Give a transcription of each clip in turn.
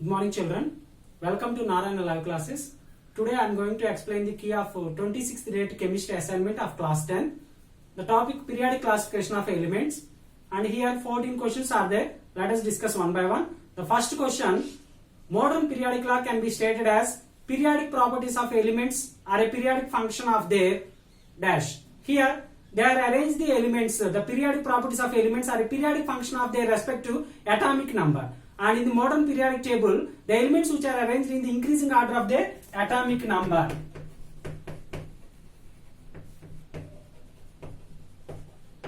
Good morning children. Welcome to Narayana live classes. Today I am going to explain the key of 26th rate chemistry assignment of class 10. The topic periodic classification of elements, and here 14 questions are there. Let us discuss one by one. The first question, modern periodic law can be stated as periodic properties of elements are a periodic function of their dash. Here they are arranged the elements, the periodic properties of elements are a periodic function of their respective atomic number. And in the modern periodic table, the elements which are arranged in the increasing order of their atomic number.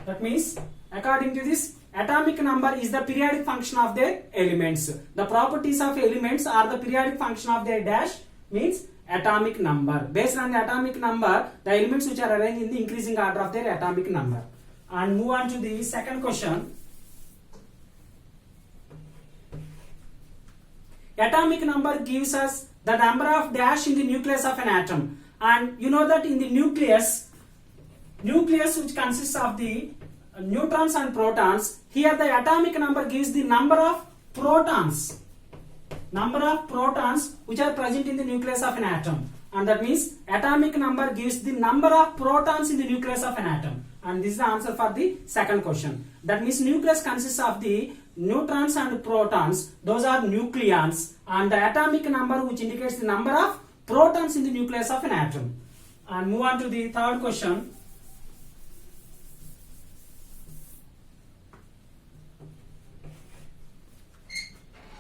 That means, according to this, atomic number is the periodic function of their elements. The properties of elements are the periodic function of their dash, means atomic number. Based on the atomic number, the elements which are arranged in the increasing order of their atomic number. And move on to the second question. Atomic number gives us the number of dash in the nucleus of an atom, and you know that in the nucleus which consists of the neutrons and protons, here the atomic number gives the number of protons which are present in the nucleus of an atom, and that means atomic number gives the number of protons in the nucleus of an atom, and this is the answer for the second question. That means nucleus consists of the neutrons and protons, those are nucleons, and the atomic number which indicates the number of protons in the nucleus of an atom. And move on to the third question.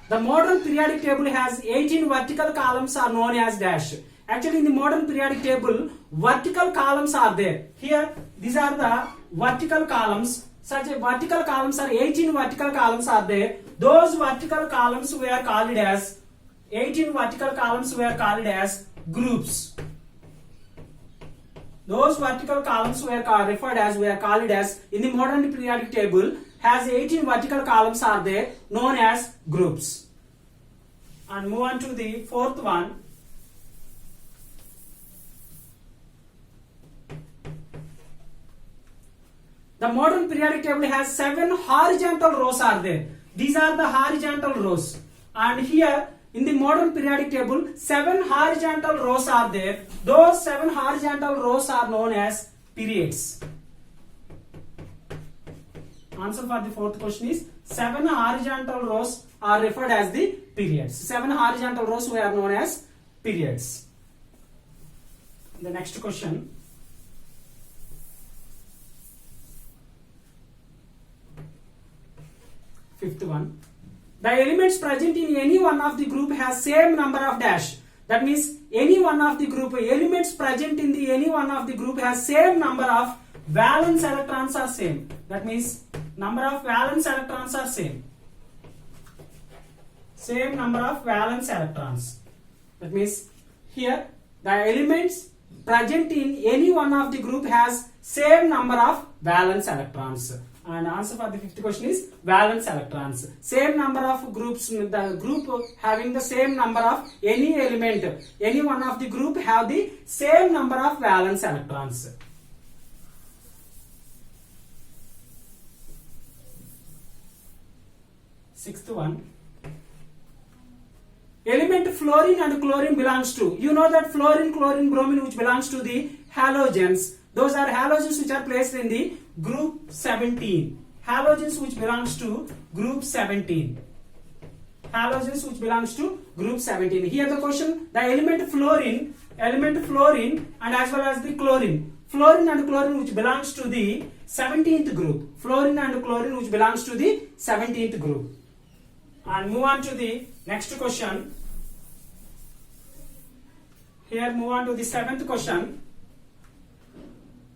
The modern periodic table has 18 vertical columns are known as dash. Actually, in the modern periodic table, vertical columns are there. Here, these are the vertical columns. Such a vertical columns are 18 vertical columns are there. Those vertical columns were called as 18 vertical columns were called as groups. Those vertical columns were called as in the modern periodic table has 18 vertical columns are there known as groups. And move on to the fourth one. The modern periodic table has 7 horizontal rows are there. These are the horizontal rows. And here in the modern periodic table, 7 horizontal rows are there. Those 7 horizontal rows are known as periods. Answer for the fourth question is 7 horizontal rows are referred as the periods. 7 horizontal rows were known as periods. The next question. Fifth one. The elements present in any one of the group has same number of dash. That means any one of the group, elements present in the any one of the group has same number of valence electrons are same. That means number of valence electrons are same. Same number of valence electrons. That means here the elements present in any one of the group has same number of valence electrons. And answer for the fifth question is valence electrons. Same number of groups, the group having the same number of any element, any one of the group have the same number of valence electrons. Sixth one. Element fluorine and chlorine belongs to, you know that fluorine, chlorine, bromine which belongs to the halogens. Those are halogens which are placed in the group 17. Halogens which belongs to group 17. Halogens which belongs to group 17. Here the question, the element fluorine and as well as the chlorine. Fluorine and chlorine which belongs to the 17th group. Fluorine and chlorine which belongs to the 17th group. And move on to the next question. Here move on to the 7th question.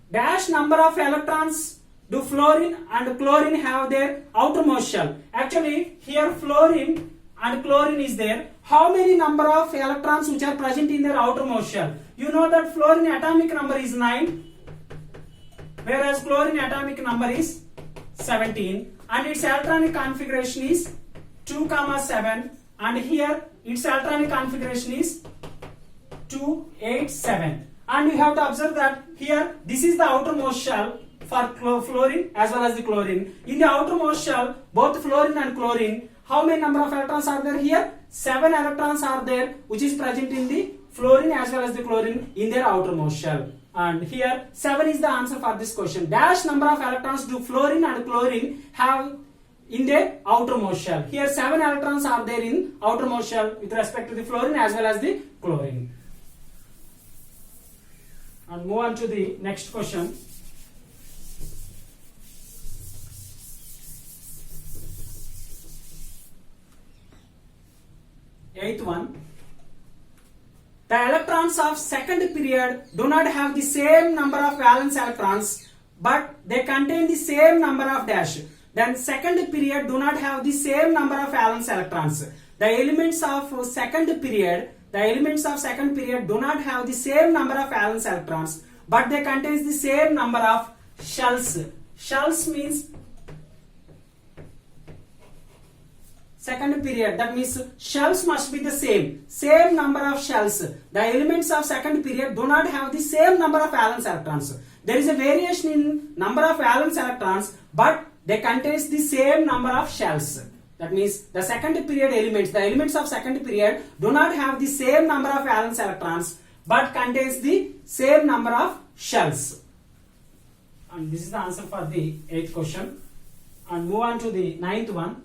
Dash number of electrons do fluorine and chlorine have their outermost shell. Actually here fluorine and chlorine is there. How many number of electrons which are present in their outermost shell? You know that fluorine atomic number is 9, whereas chlorine atomic number is 17, and its electronic configuration is 2, 7, and here its electronic configuration is 2, 8, 7. And you have to observe that here this is the outermost shell for fluorine as well as the chlorine. In the outermost shell, both fluorine and chlorine how many number of electrons are there here? 7 electrons are there, which is present in the fluorine as well as the chlorine in their outermost shell. And here 7 is the answer for this question. Dash number of electrons do fluorine and chlorine have in their outermost shell. Here 7 electrons are there in outermost shell with respect to the fluorine as well as the chlorine. And move on to the next question. Eighth one. The electrons of second period do not have the same number of valence electrons, but they contain the same number of dash. Then second period do not have the same number of valence electrons. The elements of second period do not have the same number of valence electrons, but they contain the same number of shells. Shells means second period, that means shells must be the same number of shells. The elements of second period do not have the same number of valence electrons. There is a variation in number of valence electrons, but they contain the same number of shells. That means the second period elements, the elements of second period do not have the same number of valence electrons, but contains the same number of shells. And this is the answer for the 8th question. And move on to the 9th one.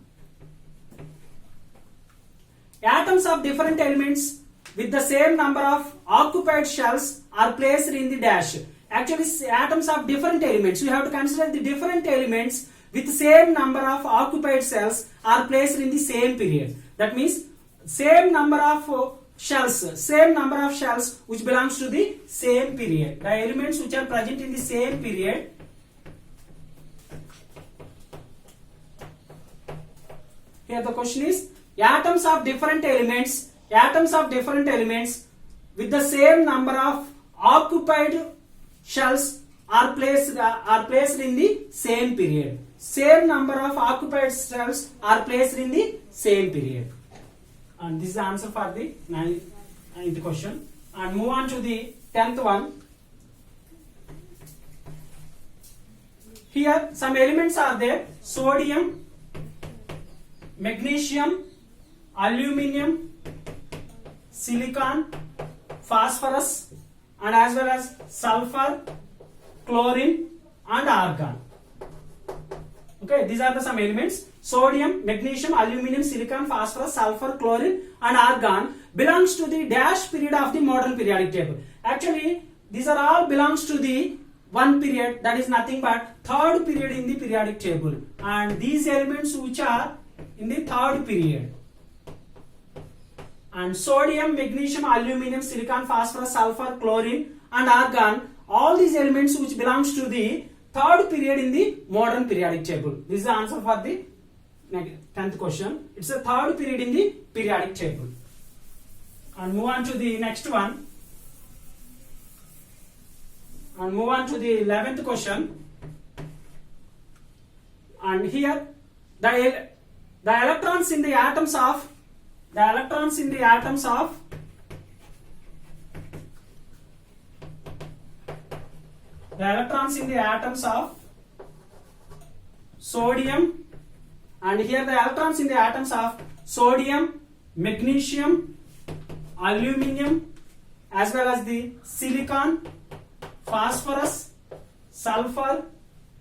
Atoms of different elements with the same number of occupied shells are placed in the dash. Actually, atoms of different elements, you have to consider the different elements with the same number of occupied cells are placed in the same period. That means same number of shells which belongs to the same period. The elements which are present in the same period, here the question is atoms of different elements with the same number of occupied shells are placed in the same period. Same number of occupied cells are placed in the same period. And this is the answer for the 9th question. And move on to the 10th one. Here some elements are there: sodium, magnesium, aluminium, silicon, phosphorus, and as well as sulfur, chlorine, and argon. Okay, these are the some elements: sodium, magnesium, aluminium, silicon, phosphorus, sulfur, chlorine, and argon belongs to the dash period of the modern periodic table. Actually, these are all belongs to the one period, that is nothing but third period in the periodic table, and these elements which are in the third period. And sodium, magnesium, aluminium, silicon, phosphorus, sulfur, chlorine, and argon, all these elements which belongs to the third period in the modern periodic table. This is the answer for the 10th question. It's the third period in the periodic table. And move on to the next one. And move on to the 11th question. And here the electrons in the atoms of sodium, and here the electrons in the atoms of sodium, magnesium, aluminium, as well as the silicon, phosphorus, sulfur,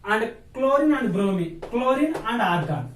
and chlorine and bromine, chlorine and argon.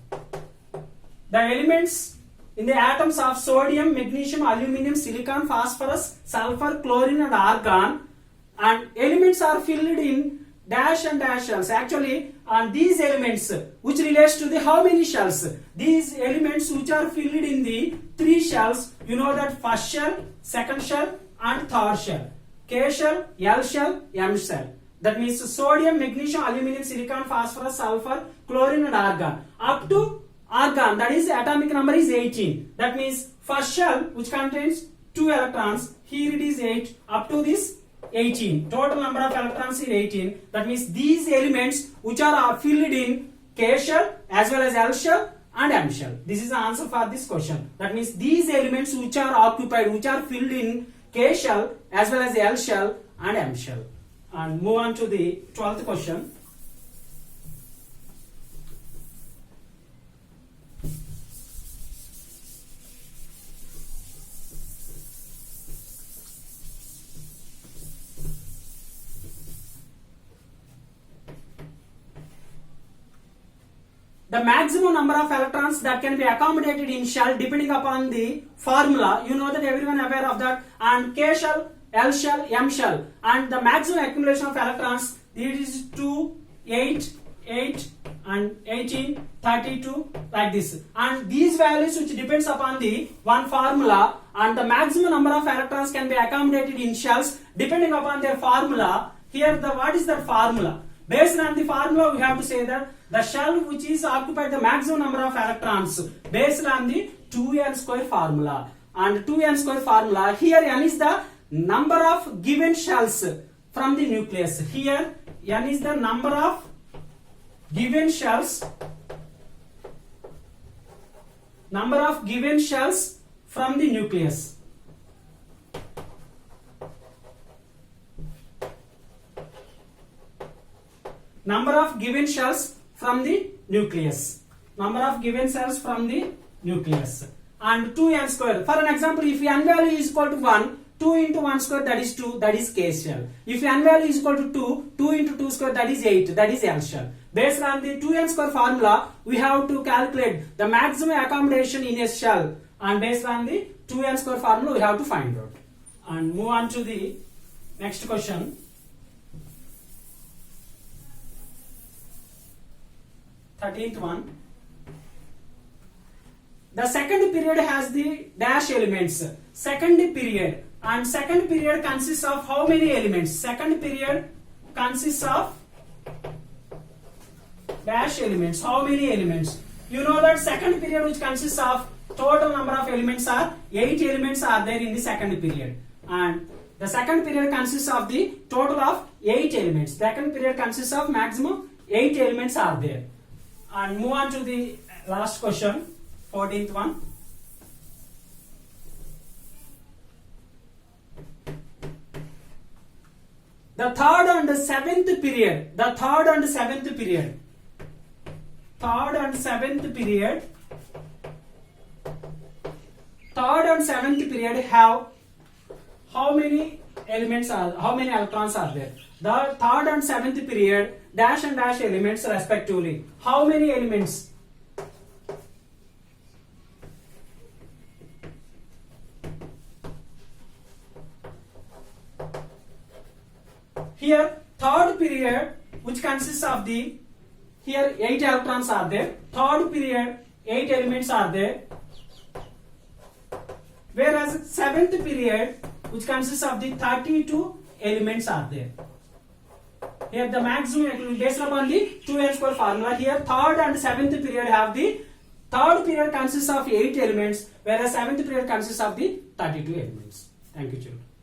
The elements in the atoms of sodium, magnesium, aluminium, silicon, phosphorus, sulfur, chlorine, and argon, and elements are filled in dash and dash shells. Actually, and these elements which relates to the how many shells? These elements which are filled in the 3 shells, you know that first shell, second shell, and third shell. K shell, L shell, M shell. That means sodium, magnesium, aluminium, silicon, phosphorus, sulfur, chlorine, and argon. Up to argon, that is atomic number is 18. That means first shell which contains 2 electrons, here it is 8, up to this 18. Total number of electrons is 18. That means these elements which are filled in K shell as well as L shell and M shell. This is the answer for this question. That means these elements which are occupied, which are filled in K shell as well as L shell and M shell. And move on to the 12th question. the maximum number of electrons that can be accommodated in shell depending upon the formula. You know that everyone aware of that. And K shell, L shell, M shell, and the maximum accumulation of electrons, it is 2, 8, 8 and 18, 32, like this. And these values which depends upon the one formula, and the maximum number of electrons can be accommodated in shells depending upon their formula. Here what is that formula? Based on the formula, we have to say that the shell which is occupied the maximum number of electrons based on the 2n square formula. And 2n square formula, here n is the number of given shells from the nucleus. Here n is the number of given shells, from the nucleus. Number of given shells from the nucleus. Number of given cells from the nucleus. And 2n square. For an example, if n value is equal to 1, 2 into 1 square, that is 2, that is K shell. If n value is equal to 2, 2 into 2 square, that is 8, that is L shell. Based on the 2n square formula, we have to calculate the maximum accommodation in a shell. And based on the 2n square formula, we have to find out. And move on to the next question. 13th one. The second period has the dash elements. Second period. And second period consists of how many elements? Second period consists of dash elements. How many elements? You know that second period which consists of total number of elements are 8 elements are there in the second period. And the second period consists of the total of 8 elements. Second period consists of maximum 8 elements are there. And move on to the last question, 14th one. The third and seventh period. The third and seventh period. Third and seventh period. Third and seventh period have how many elements are, how many electrons are there? The third and seventh period, dash and dash elements respectively. How many elements? Here, third period, which consists of the, here 8 electrons are there. Third period, 8 elements are there. Whereas seventh period, which consists of the 32 elements are there. Here the maximum based upon the 2n square formula. Here third and seventh period have the, third period consists of 8 elements, whereas seventh period consists of the 32 elements. Thank you, children.